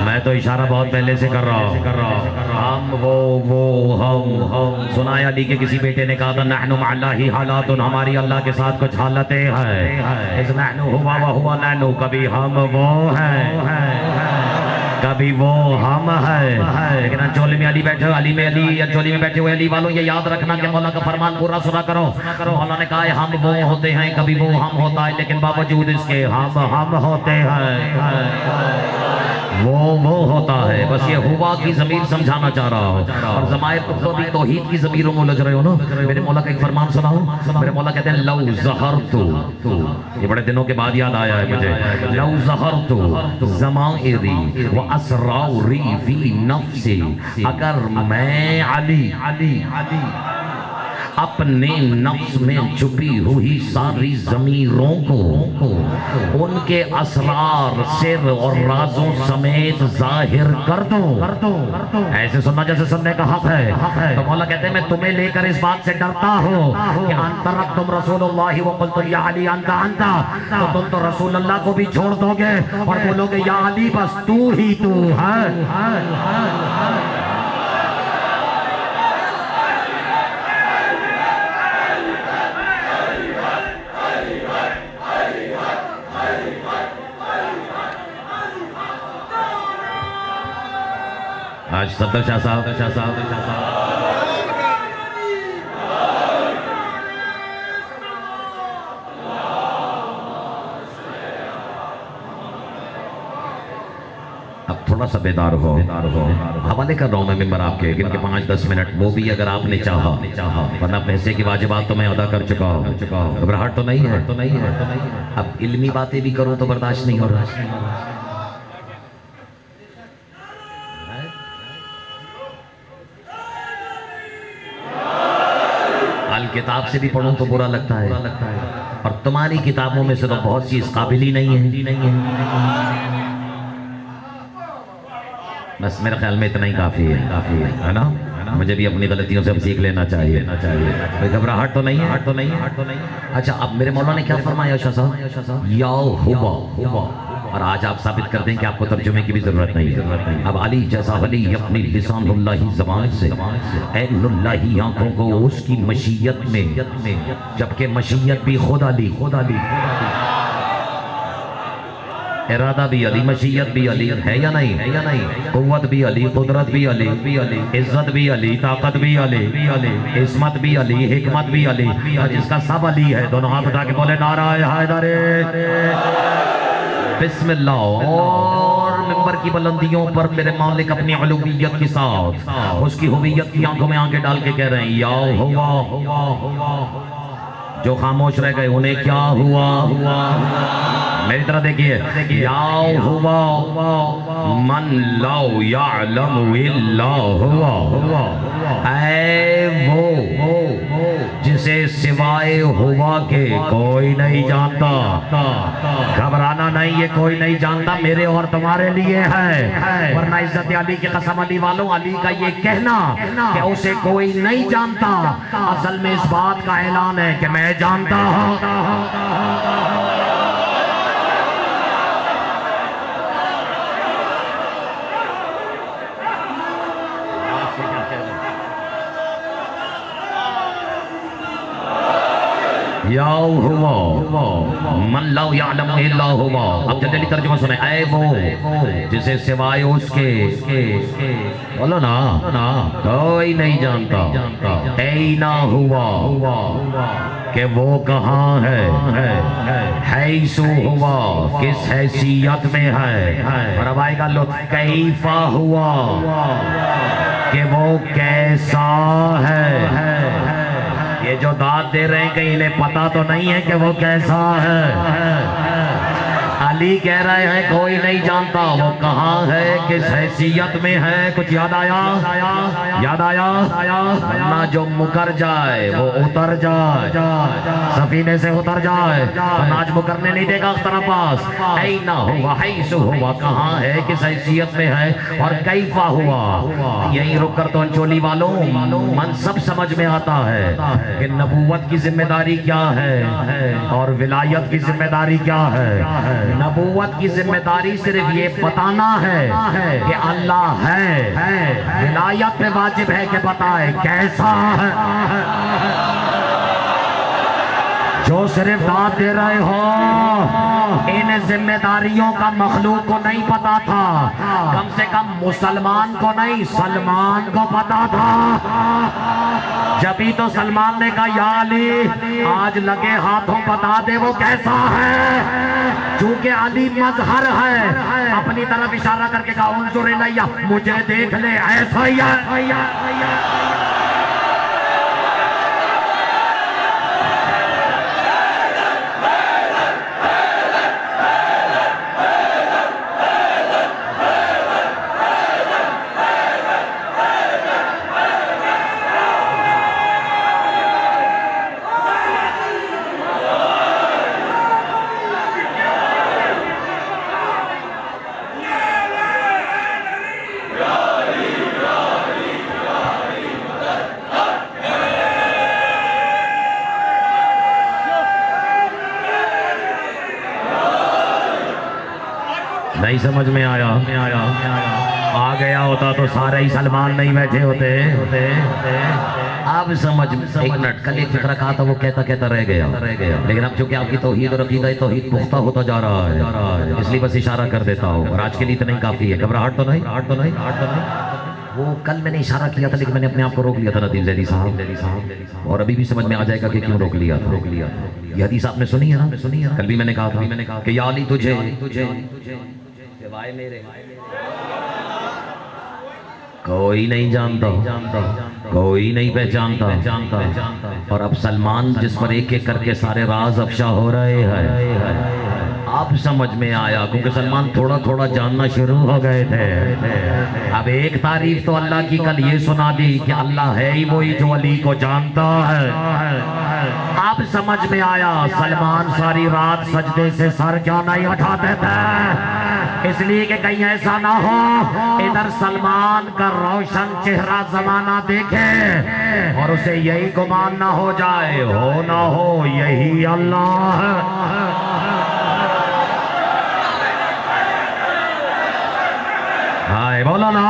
मैं तो इशारा बहुत पहले से कर रहा हूँ। हम, वो, हम। सुनाया अली के किसी बेटे ने कहा था, नहनु मअल्लाहि हालातुन, हमारी अल्लाह के साथ कुछ हालतें हैं। इस नहनु हुआ व हुआ नहनु, कभी हम वो हैं, कभी वो हम है। लेकिन अंजोली में अली बैठे, अली में अली, अंजोली में बैठे हुए अली वालों, ये याद रखना कि मौला का फरमान पूरा सुना करो। मौला ने कहा है हम वो होते हैं, कभी वो हम होता है, लेकिन बावजूद इसके हम होते हैं, वो होता है। बस ये हुआ की ज़मीर समझाना चाह रहा हूँ। और ज़माइर तो अभी तौहीद की ज़मीरों में उलझ रहे हो ना। मेरे मौला का एक फरमान सुनाऊं, मेरे मौला कहते हैं लौ ज़हरतु, ये बड़े दिनों के बाद याद आया है मुझे, लौ ज़हरतु ज़माइरी व असराउरी फी नफ्सी, अगर मैं अली अपने नफ्स में छुपी हुई सारी ज़मीरों को उनके असरार, सिर और राजों समेत जाहिर कर दो। ऐसे सुनना जैसे सुनने का हक है। तो मौला कहते हैं मैं तुम्हें लेकर इस बात से डरता हूँ कि अंतरक तुम रसूलुल्लाह व क़ुल्तुम या अली अंता, तो तुम तो रसूलुल्लाह को भी छोड़ दोगे और बोलोगे या अली बस तू ही तू है। आज सफदर शाह साहब थोड़ा सा बेदार हो। हवाले कर रहा हूँ मैं मिंबर आपके, इनके 5-10 मिनट, वो भी अगर आपने चाहा, वरना पैसे की वाजिबात तो मैं अदा कर चुका हूँ। घबराहट तो नहीं है। अब इल्मी बातें भी करूँ तो बर्दाश्त नहीं हो रहा। अल किताब से भी पढ़ूं तो बुरा लगता है, और तुम्हारी किताबों में से तो बहुत सी इस काबिल ही नहीं है। बस मेरे ख्याल में इतना ही काफी है ना। मुझे भी अपनी गलतियों से अब सीख लेना चाहिए। कोई घबराहट तो नहीं है। अच्छा, अब मेरे मौला ने क्या फरमाया शाह साहब? या हुवा। और आज आप साबित कर दें कि आपको तर्जुमे की भी जरूरत नहीं है। अब अली जैसा वली अपनी लिसानुल्लाही ज़बान से, ऐनुल्लाही आंखों को उसकी मशीयत में, जबकि मशीयत भी खुद अली, इरादा भी अली, मशीयत भी अली, है या नहीं? कुव्वत भी अली, कुदरत भी अली, इज्जत भी अली, ताकत भी अली, इस्मत भी अली, हिकमत भी अली, और जिसका सब अली है, दोनों हाथ उठा के बोले नाराए हैदर बिस्मिल्लाह। और मिंबर की बुलंदियों पर मेरे मालिक अपनी अलूहियत के साथ उसकी हुवियत की आंखों में आंखें डाल के कह रहे हैं, या हुआ। जो खामोश रह गए उन्हें क्या हुआ? मेरी तरह देखिए, या हुआ मन लाउ यअलमु इल्ला हुआ। ऐ वो जिसे सिवाय हुआ के कोई नहीं जानता। घबराना नहीं, ये कोई नहीं जानता मेरे और तुम्हारे लिए है। वरना इज्जत अली की कसम, अली वालों, अली का ये कहना कि उसे कोई नहीं जानता, असल में इस बात का ऐलान है कि मैं जानता हूं। या हुआ मन लाउ यअलमु इल्ला हुआ। अब जल्दी तर्जुमा सुने। ऐ वो जिसे सिवाय उसके, बोलो ना, कोई नहीं जानता। ऐना हुआ कि वो कहाँ है। हैसु हुआ किस हैसियत में है। और अब आएगा लुत्फ। कैफा हुआ कि वो कैसा है। ये जो दाद दे रहे हैं कहीं इन्हें पता तो नहीं है कि वो कैसा है। अली कह रहे हैं कोई नहीं जानता वो कहाँ है, किस हैसियत में है। कुछ याद आया? ना जो मुकर जाए वो उतर जाए, सफीने से उतर जाए, आज मुकरने नहीं देगा पास। ऐना हुआ, हैसु हुआ, कहाँ है, किस हैसियत में है, और कैफा हुआ। यहीं रुक कर तो अंचोली वालों मनसब समझ में आता है कि नबूवत की जिम्मेदारी क्या है और विलायत की जिम्मेदारी क्या है। नबूवत की जिम्मेदारी सिर्फ ये बताना है कि अल्लाह है। विलायत पे वाजिब है कि बताए कैसा है। जो सिर्फ दाद दे रहे हो, इन जिम्मेदारियों का मखलूक को नहीं पता था। कम से कम मुसलमान को नहीं, सलमान को पता था। जभी तो सलमान ने कहा या अली आज लगे हाथों बता दे वो कैसा है। चूंकि अली मजहर है, अपनी तरफ इशारा करके कहा उन्जुर इलैया, मुझे देख ले ऐसा ही है। नहीं समझ में आया? आ गया होता तो सारे ही सलमान नहीं बैठे होते। अब समझ। एक मिनट, कल एक फिक्रा कहा था वो कहता रह गया। लेकिन अब चूंकि आपकी तौहीद और अकीदा तौहीद पुख्ता होता जा रहा है, इसलिए बस इशारा कर देता हूँ। और आज के लिए इतना ही काफी है। घबराहट तो नहीं। वो कल मैंने इशारा किया था, लेकिन मैंने अपने आप को रोक लिया था नदीम ज़ैदी साहब। और अभी भी समझ में आ जाएगा कि क्यों रोक लिया था। ये हदीस आपने सुनी है ना? कल भी मैंने कहा था कि या अली तुझे सिवाय मेरे कोई नहीं जानता, कोई नहीं पहचानता। और अब सलमान जिस पर एक एक करके सारे राज अफशा हो रहे हैं, अब समझ में आया, क्योंकि सलमान थोड़ा थोड़ा जानना शुरू हो गए थे। अब एक तारीफ तो अल्लाह की कल ये सुना दी कि अल्लाह है ही वही जो अली को जानता है। अब समझ में आया सलमान सारी रात सजदे से सर क्यों नहीं उठाते थे, इसलिए कि कहीं ऐसा ना हो इधर सलमान का रोशन चेहरा जमाना देखे और उसे यही गुमान ना हो जाए, हो ना हो यही अल्लाह है। हाय बोला ना,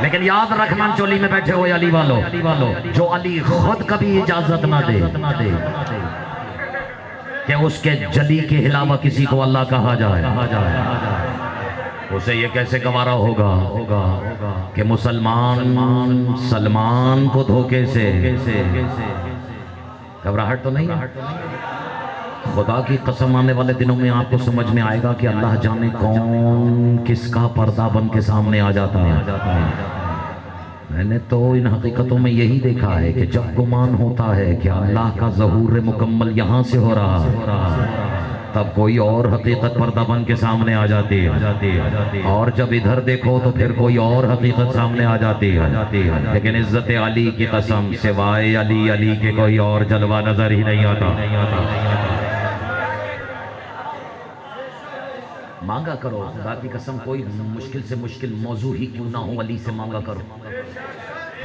लेकिन याद रखना चोली में बैठे हुए अली वालों, जो अली खुद कभी इजाजत ना दे कि उसके जली के अलावा किसी को अल्लाह कहा जाए, उसे ये कैसे गवारा होगा कि मुसलमान सलमान को धोखे से, घबराहट तो नहीं, खुदा की कसम आने वाले दिनों में आपको समझ में आएगा कि अल्लाह जाने कौन किसका पर्दा बन के सामने आ जाता है। मैंने तो इन हकीकतों में यही देखा है कि जब गुमान होता है कि अल्लाह का ज़हूर मुकम्मल यहाँ से हो रहा है, तब कोई और हकीकत पर्दा बन के सामने आ जाती है, और जब इधर देखो तो फिर कोई और हकीकत सामने आ जाती है। लेकिन इज्जत अली की कसम सिवाय अली अली के कोई और जलवा नजर ही नहीं आता। मांगा करो खुदा की कसम, कोई मुश्किल से मुश्किल मौजू ही क्यों ना हो, अली से मांगा करो।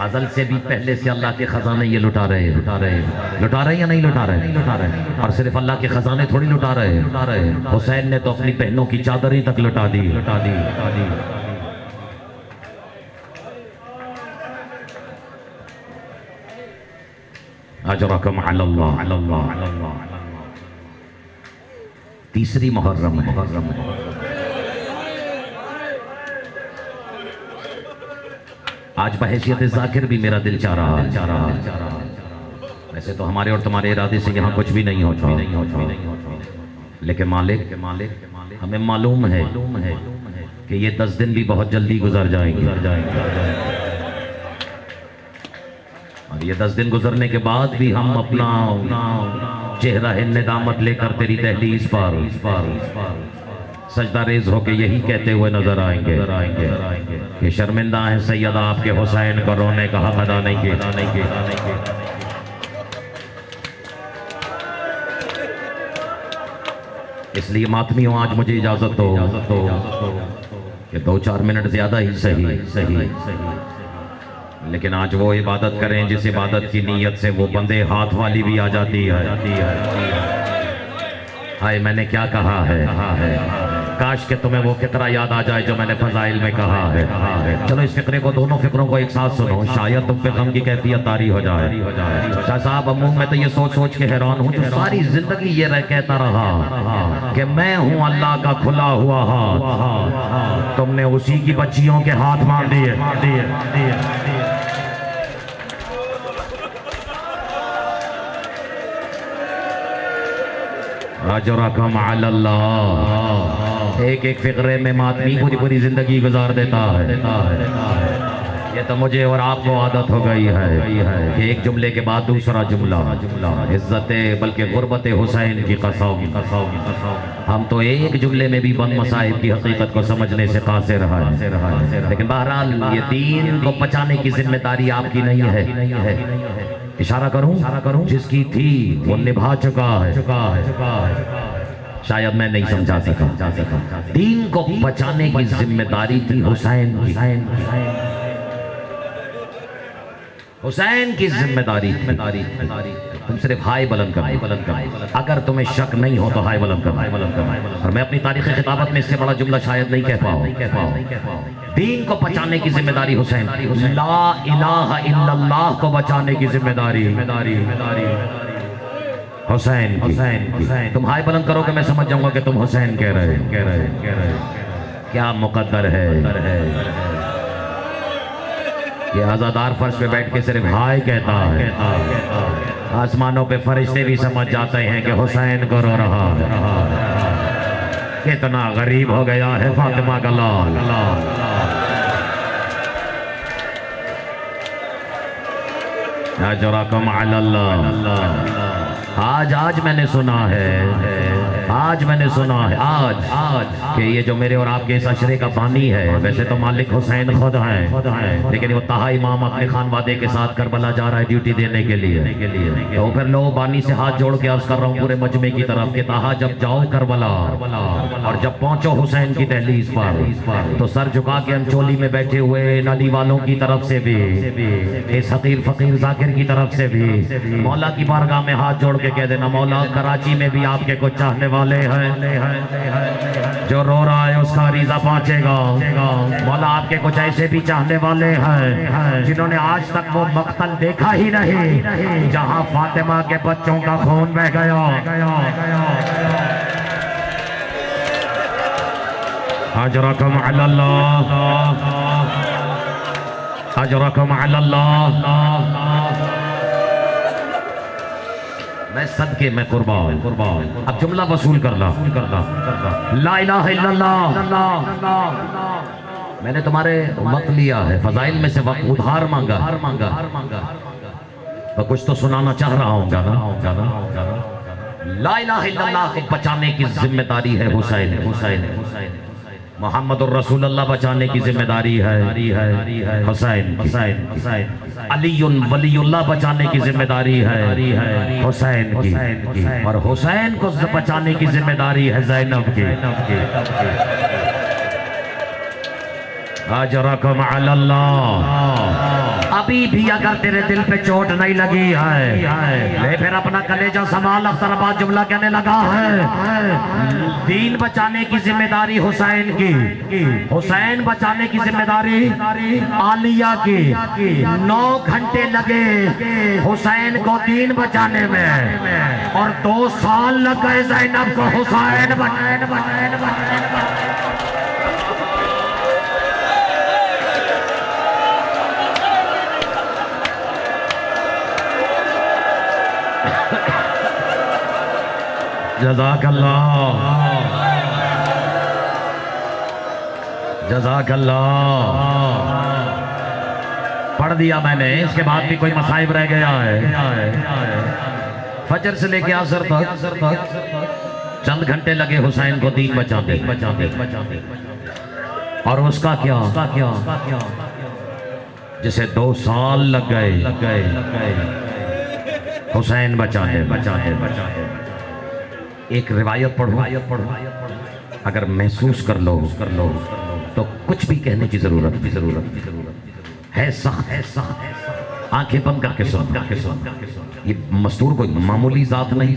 अज़ल से भी पहले से अल्लाह के खजाने ये लुटा रहे या नहीं लुटा रहे, और सिर्फ अल्लाह के खजाने थोड़ी लुटा रहे। हुसैन ने तो अपनी बहनों की चादरें तक लुटा दी। अजरकम अल्लाह। तीसरी मुहर्रम है। आज बहैसियत ज़ाकिर भी मेरा दिल चाह रहा। वैसे तो हमारे और तुम्हारे इरादे से यहाँ कुछ भी नहीं होता, लेकिन मालिक हमें मालूम है कि ये 10 दिन भी बहुत जल्दी गुजर जाएंगे, और ये 10 दिन गुजरने के बाद भी हम अपना चेहरा निदामत लेकर तेरी दहलीज पर सजदा रेज होके यही कहते हुए नजर आएंगे कि शर्मिंदा है सैयदा आपके हुसैन को रोने का हक अदा नहीं किया। इसलिए मातमियों आज मुझे इजाजत दो कि 2-4 मिनट ज्यादा ही सही, लेकिन आज वो इबादत करें जिस इबादत की नीयत से वो बंदे हाथ वाली भी आ जाती है। हाय मैंने क्या कहा है, काश के तुम्हें वो फिक्रा याद आ जाए जो मैंने फजाइल में कहा है। चलो इस फिक्रे को, दोनों फिक्रों को एक साथ सुनो, शायद तुम पे गम की कैफियत तारी हो जाए। शाह साहब अमूम मैं तो ये सोच सोच के हैरान हूँ, जो सारी जिंदगी ये कहता रहा कि मैं हूँ अल्लाह का खुला हुआ हाथ, तुमने उसी की बच्चियों के हाथ मार दिए। अजरकम अल्लाह। एक फिक्रे में मातमी पूरी जिंदगी गुजार देता है। ये तो मुझे और आपको आदत हो गई है कि एक जुमले के बाद दूसरा जुमला, इज्जत बल्कि गुर्बत हुसैन की कसम। हम तो एक जुमले में भी बंद मसाइब की हकीकत को समझने से कासिर हैं, लेकिन बहरहाल ये दीन को बचाने की जिम्मेदारी आपकी नहीं है। इशारा करूं जिसकी थी वो निभा चुका है। शायद मैं नहीं समझा सका। दीन को बचाने की जिम्मेदारी थी हुसैन की जिम्मेदारी। तुम सिर्फ हाय बुलंद करो, अगर तुम्हें शक नहीं हो तो हाय बुलंद करो। और मैं अपनी तारीख़ खिताबत में इससे बड़ा जुमला शायद नहीं कह पाऊं। दीन को बचाने की जिम्मेदारी हुसैन, ला इलाहा इल्लल्लाह को बचाने की जिम्मेदारी हुसैन की। तुम हाय बुलंद करोगे मैं समझ जाऊंगा कि तुम हुसैन कह रहे। क्या मुकद्दर है ये आज़ादार फर्श पे बैठ के सिर्फ हाय कहता है। आसमानों पे फरिश्ते भी समझ जाते हैं कि हुसैन को रो रहा है। कितना गरीब हो गया है फातिमा का लाल। अजरकम अलल्लाह। आज मैंने सुना है, आज कि ये जो मेरे और आपके इस अशरे का बानी है, वैसे तो मालिक हुसैन खुद हैं, लेकिन वो ताहा इमाम अपने खानवादे के साथ करबला जा रहा है ड्यूटी देने के लिए। तो फिर लो बानी से हाथ जोड़ के अर्ज कर रहा हूँ पूरे मजमे की तरफ कि ताहा जब जाओ करबला और जब पहुंचो हुसैन की दहलीज पर, तो सर झुका के अंचोली में बैठे हुए नाली वालों की तरफ से भी, इस हकीर फकीर जाकिर की तरफ से भी मौला की बारगाह में हाथ जोड़ के कह देना, मौला कराची में भी आपके कुछ चाहने वाले हैं, जो रो रहा है उसका रीजा पहुंचेगा। मौला आपके कुछ ऐसे भी चाहने वाले हैं जिन्होंने आज तक वो मक्तल देखा ही नहीं जहां फातिमा के बच्चों का खून बह गया। अजरकम अलल्लाह, अजरकम अलल्लाह। मैं सदके में कुर्बान। अब जुमला वसूल करना। ला इलाहा इल्लल्लाह। मैंने तुम्हारे वक्त लिया है, फजाइल में से वक्त उधार मांगा, तो कुछ तो सुनाना चाह रहा हूँ ला इलाहा इल्लल्लाह को बचाने की जिम्मेदारी है हुसैन। मोहम्मद रसूलुल्लाह बचाने की जिम्मेदारी है हुसैन। अलीयुन वलीउल्लाह बचाने की जिम्मेदारी है हुसैन की, और हुसैन को बचाने की जिम्मेदारी है ज़ैनब की। अजरकम अलल्लाह। अभी भी अगर तेरे दिल पे चोट नहीं लगी है, ले फिर अपना कलेजा संभाल। अख्तराबाद जुमला कहने लगा है, दीन बचाने की जिम्मेदारी हुसैन की, हुसैन बचाने की जिम्मेदारी आलिया की। 9 घंटे लगे हुसैन को दीन बचाने में, और 2 साल लग गए ज़ैनब को हुसैन बचाने। जज़ाकल्लाह, जज़ाकल्लाह। पढ़ दिया मैंने, इसके बाद भी कोई मसाइब रह गया है। फजर से लेके असर तक चंद घंटे लगे हुसैन को दीन बचाते। और उसका क्या, जिसे 2 साल लग गए हुसैन बचाने। एक रिवायत पढ़ो, अगर महसूस कर लो तो कुछ भी कहने की जरूरत है। सख्त आंखें बंद करके सुन। ये मस्तूर कोई मामूली जात नहीं।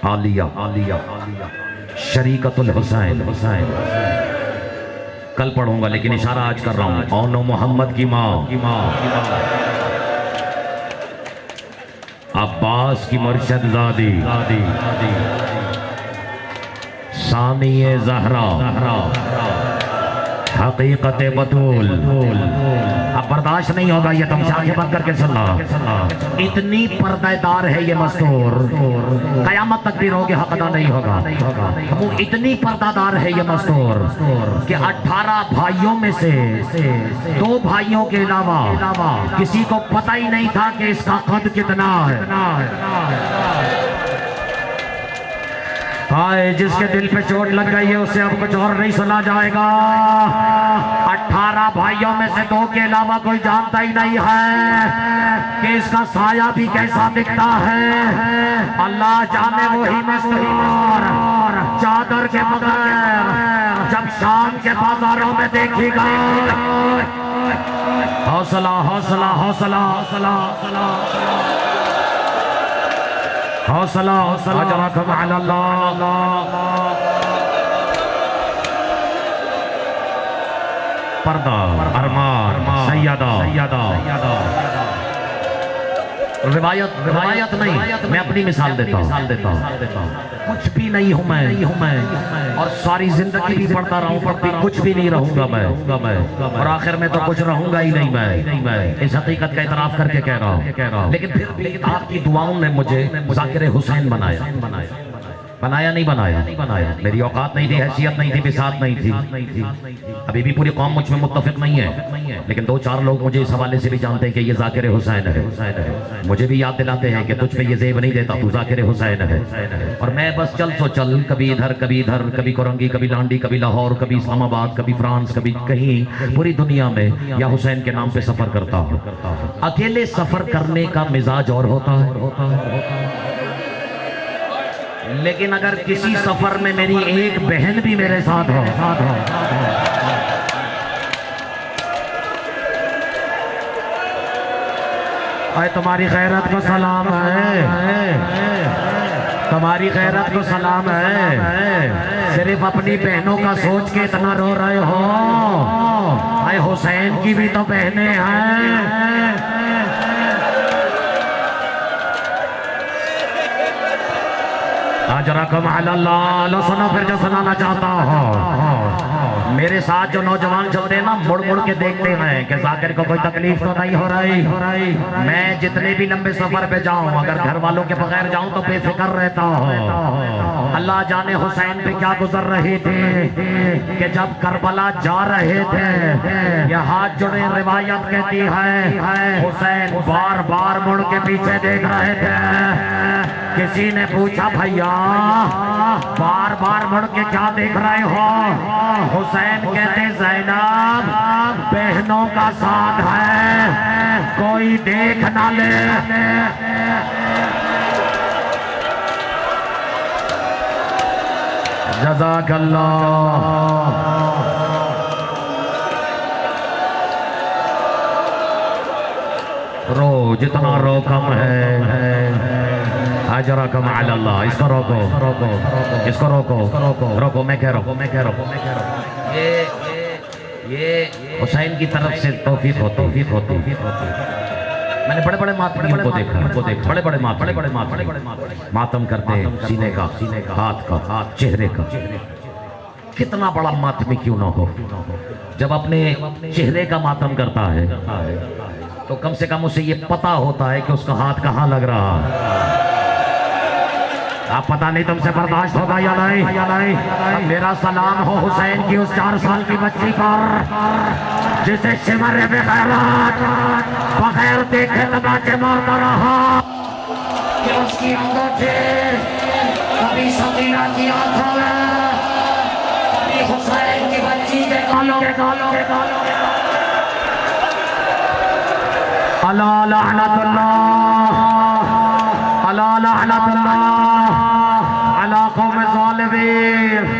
आलिया शरीकतुल हुसैन। कल पढ़ूंगा लेकिन इशारा आज कर रहा हूँ। औनो मोहम्मद की माँ अब्बास की मुर्शद ज़ादी सानिए ज़हरा हकीकत बतूल। अब बर्दाश्त नहीं होगा ये, तुम आंखें बंद करके सुनना। इतनी पर्दादार है ये मस्तूर, कयामत तक भी रहोगे हक अदा नहीं होगा। वो इतनी पर्दादार है ये मस्तूर कि 18 भाइयों में से 2 भाइयों के अलावा किसी को पता ही नहीं था कि इसका कद कितना है। हाय, जिसके दिल पे चोट लग गई है उसे अब कुछ और नहीं सुना जाएगा। 18 भाइयों में से 2 के अलावा कोई जानता ही नहीं है कि इसका साया भी कैसा दिखता है। अल्लाह जाने वही मस्तूर चादर के बगैर जब शाम के बाजारों में देखी गई। हौसला हौसला हौसला हौसला हौसला हौसला। अजरकम अलल्लाह। पर्दा अरमान सैयदा रिवायत रिवायत नहीं, मैं अपनी मिसाल देता हूँ। कुछ भी नहीं हूँ मैं, और सारी जिंदगी भी पढ़ता रहूँ, कुछ भी नहीं रहूंगा मैं, और आखिर में तो कुछ रहूंगा ही नहीं मैं। इस हकीकत का इतराफ करके कह रहा हूँ। लेकिन फिर भी आपकी दुआओं ने मुझे ज़ाकिर हुसैन बनाया नहीं बनाया। मेरी औकात नहीं थी, हैसियत नहीं थी, बिसात नहीं थी। अभी भी पूरी कौम मुझ में मुत्तफिक नहीं है, लेकिन 2-4 लोग मुझे इस हवाले से भी जानते हैं कि ये ज़ाकिर हुसैन है। मुझे भी याद दिलाते हैं कि तुझ पे ये ज़ेब नहीं देता, तू ज़ाकिर हुसैन है। और मैं बस चल, कभी इधर कभी कोरंगी, कभी लांडी, कभी लाहौर, कभी इस्लामाबाद, कभी फ्रांस, कभी कहीं पूरी दुनिया में या हुसैन के नाम पे सफ़र करता हूँ। अकेले सफ़र करने का मिजाज और होता है, लेकिन अगर किसी सफर में मेरी एक बहन भी मेरे साथ हो, अरे तुम्हारी गैरत को सलाम है, तुम्हारी गैरत को सलाम है। सिर्फ अपनी बहनों का सोच के इतना रो रहे हो, अरे हुसैन की भी तो बहनें हैं। अजरकम अल्लाह। लो सुनो फिर जो सुनाना चाहता हूँ। मेरे साथ जो नौजवान चलते हैं ना, मुड़ मुड़ के देखते हैं कि जाकिर को कोई तकलीफ तो नहीं हो रही। मैं जितने भी लंबे सफर पे जाऊं, अगर घर वालों के बगैर जाऊं तो बेफिक्र रहता हूँ। अल्लाह जाने हुसैन पे क्या गुजर रही थी कि जब करबला जा रहे थे, ये हाथ जुड़े रिवायत कहती है हुसैन बार बार मुड़ के पीछे देख रहे थे। किसी ने पूछा भैया बार बार मुड़ के क्या देख रहे हो? हुसैन कहते ज़ैनब बहनों का साथ है, कोई देख ना ले। जज़ाकल्लाह। रो जितना रो कम है। जरा कम अल्लाह। इसको रोको, इसको रोको। मैं कह रहा हूँ ये हुसैन की तरफ से तौफीक होती। मैंने बड़े बड़े मातमियों को देखा, बड़े मातम करते सीने का, हाथ का, चेहरे का। कितना बड़ा मातमी क्यों ना हो, जब अपने चेहरे का मातम करता है तो कम से कम उसे ये पता होता है कि उसका हाथ कहाँ लग रहा है। आप पता नहीं तुमसे बर्दाश्त होगा या नहीं। अब मेरा सलाम हो हुसैन की उस 4 साल की बच्ची पर, जिसे सिमर बगैर देखे तमाचे मारता रहा कि उसकी अंगूठे कभी सकीना की आंखों में, कभी हुसैन की बच्ची के गालों अल्लाह लानतुल्लाह अला कौम ज़ालिमीन।